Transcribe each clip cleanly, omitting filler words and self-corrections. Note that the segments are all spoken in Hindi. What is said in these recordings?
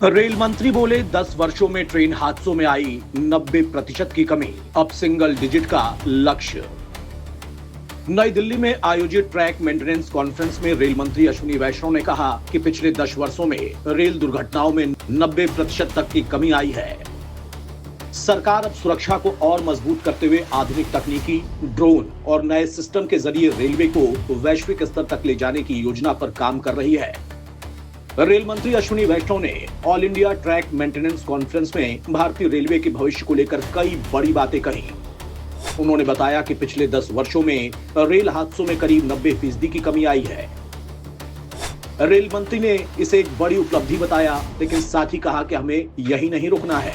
रेल मंत्री बोले 10 वर्षों में ट्रेन हादसों में आई 90% की कमी, अब सिंगल डिजिट का लक्ष्य। नई दिल्ली में आयोजित ट्रैक मेंटेनेंस कॉन्फ्रेंस में रेल मंत्री अश्विनी वैष्णव ने कहा कि पिछले 10 वर्षों में रेल दुर्घटनाओं में 90% तक की कमी आई है। सरकार अब सुरक्षा को और मजबूत करते हुए आधुनिक तकनीकी, ड्रोन और नए सिस्टम के जरिए रेलवे को वैश्विक स्तर तक ले जाने की योजना पर काम कर रही है। रेल मंत्री अश्विनी वैष्णव ने all India track maintenance conference में भारतीय रेलवे के भविष्य को लेकर कई बड़ी बातें कही। उन्होंने बताया कि पिछले 10 वर्षों में रेल हादसों में करीब 90% की कमी आई है। रेल मंत्री ने इसे एक बड़ी उपलब्धि बताया, लेकिन साथ ही कहा कि हमें यही नहीं रुकना है।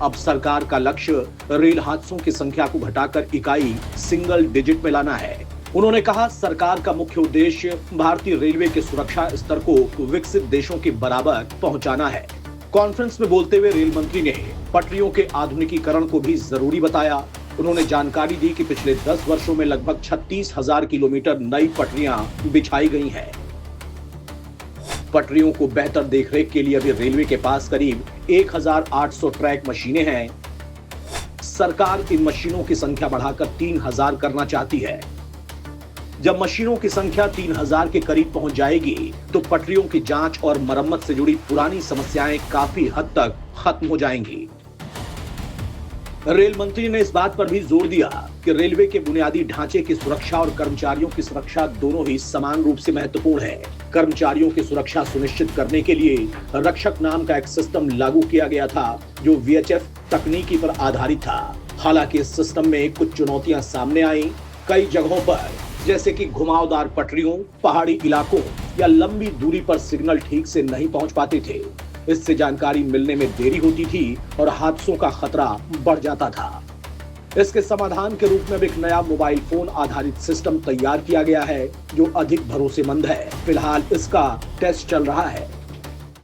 अब सरकार का लक्ष्य रेल हादसों की संख्या को घटाकर इकाई सिंगल डिजिट में लाना है। उन्होंने कहा, सरकार का मुख्य उद्देश्य भारतीय रेलवे के सुरक्षा स्तर को विकसित देशों के बराबर पहुंचाना है। कॉन्फ्रेंस में बोलते हुए रेल मंत्री ने पटरियों के आधुनिकीकरण को भी जरूरी बताया। उन्होंने जानकारी दी कि पिछले 10 वर्षों में लगभग 36,000 किलोमीटर नई पटरियां बिछाई गई हैं। पटरियों को बेहतर देखरेख के लिए अभी रेलवे के पास करीब 1,800 ट्रैक मशीनें हैं। सरकार इन मशीनों की संख्या बढ़ाकर 3,000 करना चाहती है। जब मशीनों की संख्या 3,000 के करीब पहुंच जाएगी, तो पटरियों की जांच और मरम्मत से जुड़ी पुरानी समस्याएं काफी हद तक खत्म हो जाएंगी। रेल मंत्री ने इस बात पर भी जोर दिया कि रेलवे के बुनियादी ढांचे की सुरक्षा और कर्मचारियों की सुरक्षा दोनों ही समान रूप से महत्वपूर्ण है। कर्मचारियों की सुरक्षा सुनिश्चित करने के लिए रक्षक नाम का एक सिस्टम लागू किया गया था, जो VHF तकनीकी पर आधारित था। हालांकि इस सिस्टम में कुछ चुनौतियां सामने आई। कई जगहों पर, जैसे कि घुमावदार पटरियों, पहाड़ी इलाकों या लंबी दूरी पर सिग्नल ठीक से नहीं पहुंच पाते थे। इससे जानकारी मिलने में देरी होती थी और हादसों का खतरा बढ़ जाता था। इसके समाधान के रूप में अब एक नया मोबाइल फोन आधारित सिस्टम तैयार किया गया है, जो अधिक भरोसेमंद है। फिलहाल इसका टेस्ट चल रहा है।